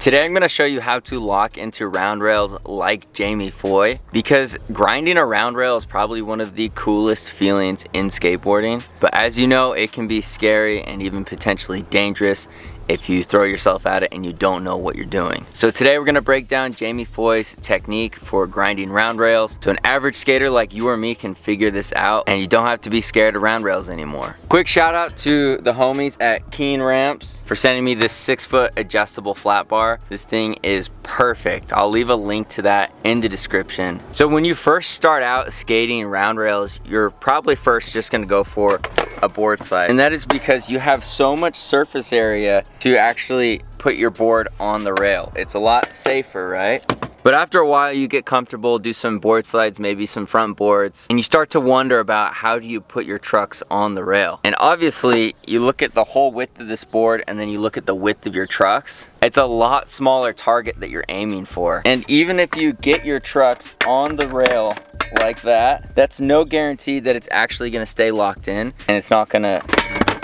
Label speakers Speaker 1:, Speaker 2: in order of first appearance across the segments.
Speaker 1: Today I'm going to show you how to lock into round rails like Jamie Foy, because grinding a round rail is probably one of the coolest feelings in skateboarding. But as you know, it can be scary and even potentially dangerous if you throw yourself at it and you don't know what you're doing. So today we're gonna break down Jamie Foy's technique for grinding round rails, so an average skater like you or me can figure this out and you don't have to be scared of round rails anymore. Quick shout out to the homies at Keen Ramps for sending me this 6-foot adjustable flat bar. This thing is perfect. I'll leave a link to that in the description. So when you first start out skating round rails, you're probably first just gonna go for a board slide, and that is because you have so much surface area to actually put your board on the rail. It's a lot safer, right? But after a while you get comfortable, do some board slides, maybe some front boards, and you start to wonder about how do you put your trucks on the rail. And obviously you look at the whole width of this board and then you look at the width of your trucks. It's a lot smaller target that you're aiming for. And even if you get your trucks on the rail like that, that's no guarantee that it's actually gonna stay locked in and it's not gonna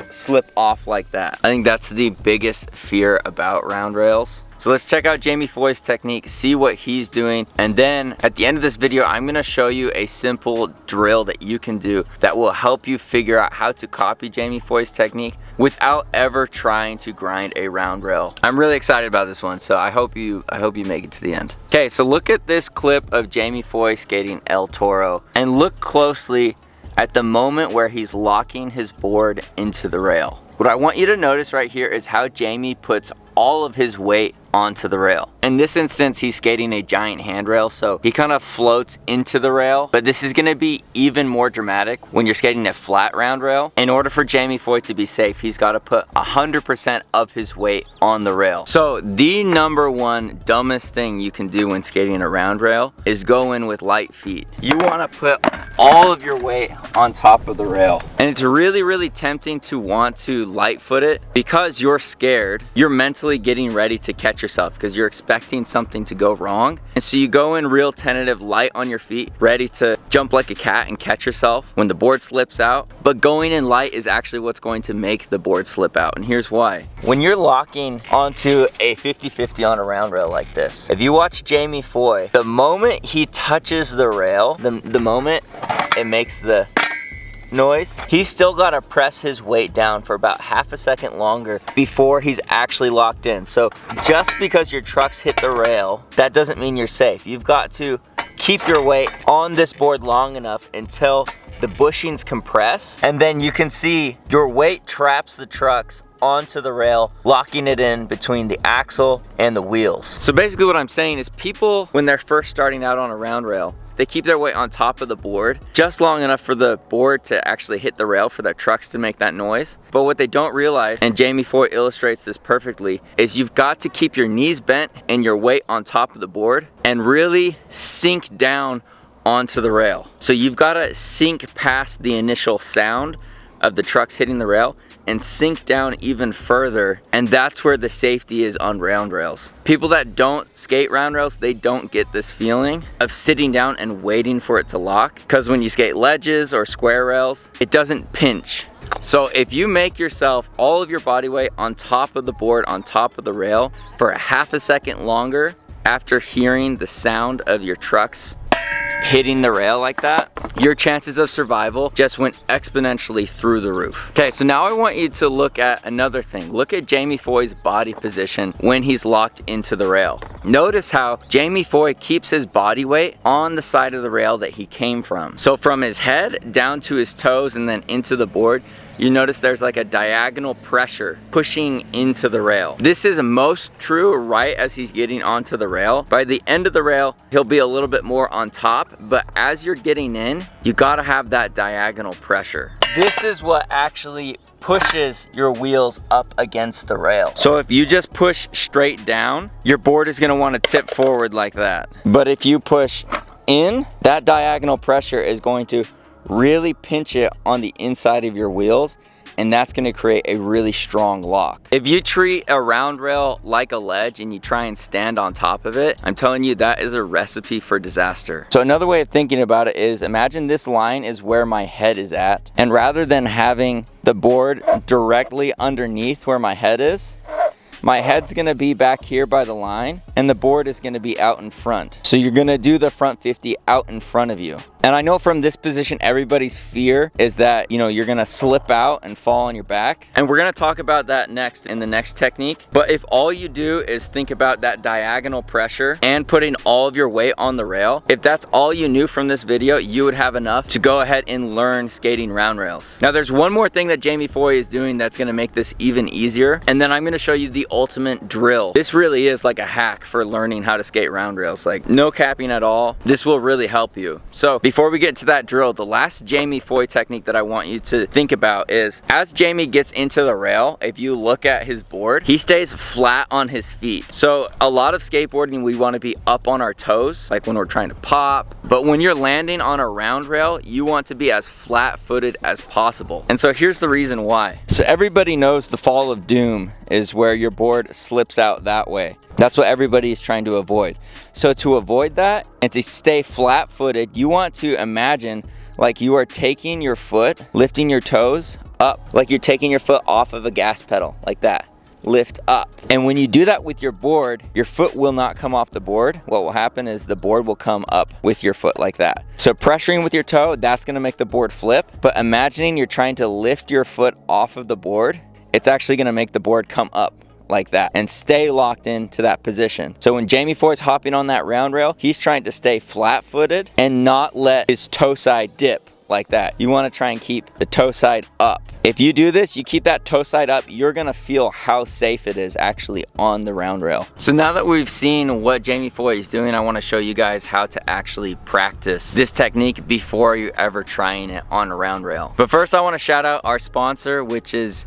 Speaker 1: slip off like that. I think that's the biggest fear about round rails. So let's check out Jamie Foy's technique, see what he's doing, and then at the end of this video I'm gonna show you a simple drill that you can do that will help you figure out how to copy Jamie Foy's technique without ever trying to grind a round rail. I'm really excited about this one, so I hope you make it to the end. Okay, so look at this clip of Jamie Foy skating El Toro and look closely at the moment where he's locking his board into the rail. What I want you to notice right here is how Jamie puts all of his weight onto the rail. In this instance, he's skating a giant handrail, so he kind of floats into the rail, but this is gonna be even more dramatic when you're skating a flat round rail. In order for Jamie Foy to be safe, he's gotta put 100% of his weight on the rail. So the number one dumbest thing you can do when skating a round rail is go in with light feet. You wanna put all of your weight on top of the rail. And it's really, really tempting to want to light foot it because you're scared. You're mentally getting ready to catch yourself because you're expecting something to go wrong. And so you go in real tentative, light on your feet, ready to jump like a cat and catch yourself when the board slips out. But going in light is actually what's going to make the board slip out. And here's why. When you're locking onto a 50-50 on a round rail like this, if you watch Jamie Foy, the moment he touches the rail, the moment it makes the noise, he's still got to press his weight down for about half a second longer before he's actually locked in. So just because your trucks hit the rail, that doesn't mean you're safe. You've got to keep your weight on this board long enough until the bushings compress, and then you can see your weight traps the trucks onto the rail, locking it in between the axle and the wheels. So basically what I'm saying is people, when they're first starting out on a round rail, they keep their weight on top of the board just long enough for the board to actually hit the rail for their trucks to make that noise. But what they don't realize, and Jamie Foy illustrates this perfectly, is you've got to keep your knees bent and your weight on top of the board and really sink down onto the rail. So you've got to sink past the initial sound of the trucks hitting the rail and sink down even further, and that's where the safety is on round rails. People that don't skate round rails, they don't get this feeling of sitting down and waiting for it to lock, because when you skate ledges or square rails, it doesn't pinch. So if you make yourself all of your body weight on top of the board, on top of the rail for a half a second longer after hearing the sound of your trucks hitting the rail like that, your chances of survival just went exponentially through the roof. Okay, so now I want you to look at another thing. Look at Jamie Foy's body position when he's locked into the rail. Notice how Jamie Foy keeps his body weight on the side of the rail that he came from. So from his head down to his toes and then into the board, you notice there's like a diagonal pressure pushing into the rail. This is most true right as he's getting onto the rail. By the end of the rail, he'll be a little bit more on top, but as you're getting in, you gotta have that diagonal pressure. This is what actually pushes your wheels up against the rail. So if you just push straight down, your board is gonna wanna tip forward like that. But if you push in, that diagonal pressure is going to really pinch it on the inside of your wheels, and that's going to create a really strong lock. If you treat a round rail like a ledge and you try and stand on top of it, I'm telling you that is a recipe for disaster. So another way of thinking about it is, imagine this line is where my head is at, and rather than having the board directly underneath where my head is, my head's gonna be back here by the line and the board is gonna be out in front. So you're gonna do the front 50 out in front of you. And I know from this position, everybody's fear is that, you know, you're gonna slip out and fall on your back. And we're gonna talk about that next in the next technique. But if all you do is think about that diagonal pressure and putting all of your weight on the rail, if that's all you knew from this video, you would have enough to go ahead and learn skating round rails. Now there's one more thing that Jamie Foy is doing that's gonna make this even easier. And then I'm gonna show you the ultimate drill. This really is like a hack for learning how to skate round rails. Like no capping at all. This will really help you. So before we get to that drill, the last Jamie Foy technique that I want you to think about is as Jamie gets into the rail, if you look at his board, he stays flat on his feet. So a lot of skateboarding, we want to be up on our toes, like when we're trying to pop. But when you're landing on a round rail, you want to be as flat-footed as possible. And so here's the reason why. So everybody knows the fall of doom is where your board slips out that way. That's what everybody is trying to avoid. So to avoid that and to stay flat-footed, you want to imagine like you are taking your foot, lifting your toes up, like you're taking your foot off of a gas pedal, like that. Lift up. And when you do that with your board, your foot will not come off the board. What will happen is the board will come up with your foot like that. So pressuring with your toe, that's gonna make the board flip. But imagining you're trying to lift your foot off of the board, it's actually gonna make the board come up like that and stay locked into that position. So when Jamie Foy is hopping on that round rail, he's trying to stay flat-footed and not let his toe side dip like that. You want to try and keep the toe side up. If you do this, you keep that toe side up, you're gonna feel how safe it is actually on the round rail. So now that we've seen what Jamie Foy is doing, I want to show you guys how to actually practice this technique before you ever trying it on a round rail. But first I want to shout out our sponsor, which is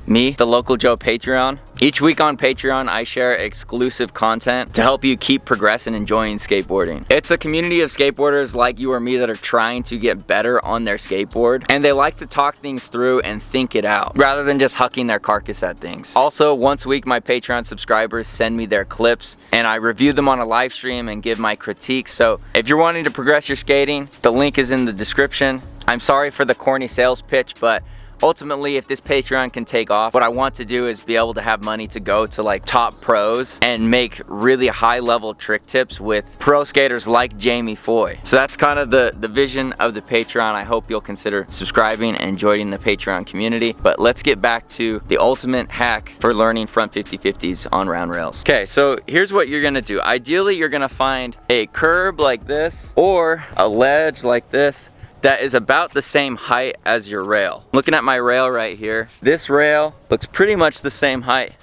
Speaker 1: me, the Local Joe Patreon. Each week on Patreon, I share exclusive content to help you keep progressing and enjoying skateboarding. It's a community of skateboarders like you or me that are trying to get better on their skateboard, and they like to talk things through and think it out rather than just hucking their carcass at things. Also, once a week, my Patreon subscribers send me their clips and I review them on a live stream and give my critiques. So if you're wanting to progress your skating, the link is in the description. I'm sorry for the corny sales pitch, but ultimately, if this Patreon can take off, what I want to do is be able to have money to go to like top pros and make really high level trick tips with pro skaters like Jamie Foy. So that's kind of the vision of the Patreon. I hope you'll consider subscribing and joining the Patreon community. But let's get back to the ultimate hack for learning front 50-50s on round rails. Okay, so here's what you're gonna do. Ideally, you're gonna find a curb like this or a ledge like this that is about the same height as your rail. Looking at my rail right here, this rail looks pretty much the same height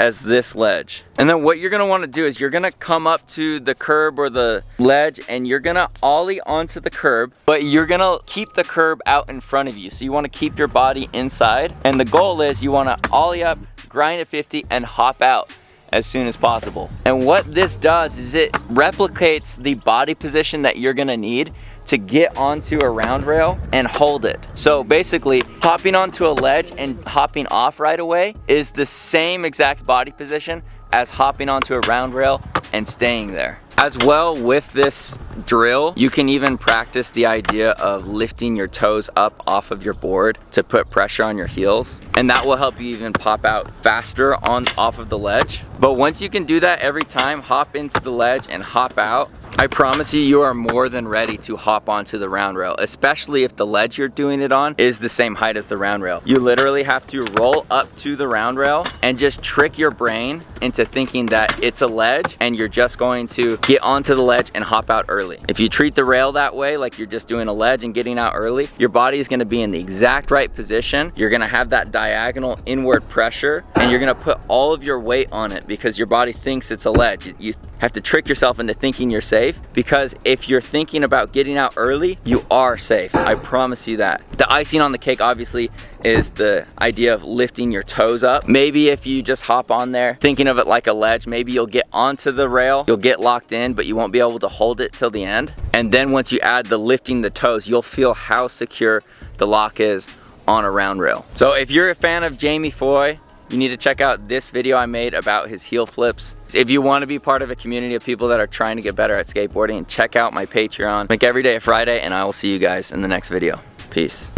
Speaker 1: as this ledge. And then what you're gonna wanna do is you're gonna come up to the curb or the ledge and you're gonna ollie onto the curb, but you're gonna keep the curb out in front of you. So you wanna keep your body inside. And the goal is you wanna ollie up, grind at 50 and hop out as soon as possible. And what this does is it replicates the body position that you're gonna need to get onto a round rail and hold it. So basically, hopping onto a ledge and hopping off right away is the same exact body position as hopping onto a round rail and staying there. As well, with this drill, you can even practice the idea of lifting your toes up off of your board to put pressure on your heels. And that will help you even pop out faster off of the ledge. But once you can do that every time, hop into the ledge and hop out, I promise you are more than ready to hop onto the round rail, especially if the ledge you're doing it on is the same height as the round rail. You literally have to roll up to the round rail and just trick your brain into thinking that it's a ledge and you're just going to get onto the ledge and hop out early. If you treat the rail that way, like you're just doing a ledge and getting out early, your body is gonna be in the exact right position. You're gonna have that diagonal inward pressure and you're gonna put all of your weight on it because your body thinks it's a ledge. You have to trick yourself into thinking you're safe, because if you're thinking about getting out early, you are safe. I promise you that. The icing on the cake obviously is the idea of lifting your toes up. Maybe if you just hop on there thinking of it like a ledge, maybe you'll get onto the rail, you'll get locked in, but you won't be able to hold it till the end. And then once you add the lifting the toes, you'll feel how secure the lock is on a round rail. So if you're a fan of Jamie Foy, you need to check out this video I made about his heel flips. If you want to be part of a community of people that are trying to get better at skateboarding, check out my Patreon. Make every day a Friday, and I will see you guys in the next video. Peace.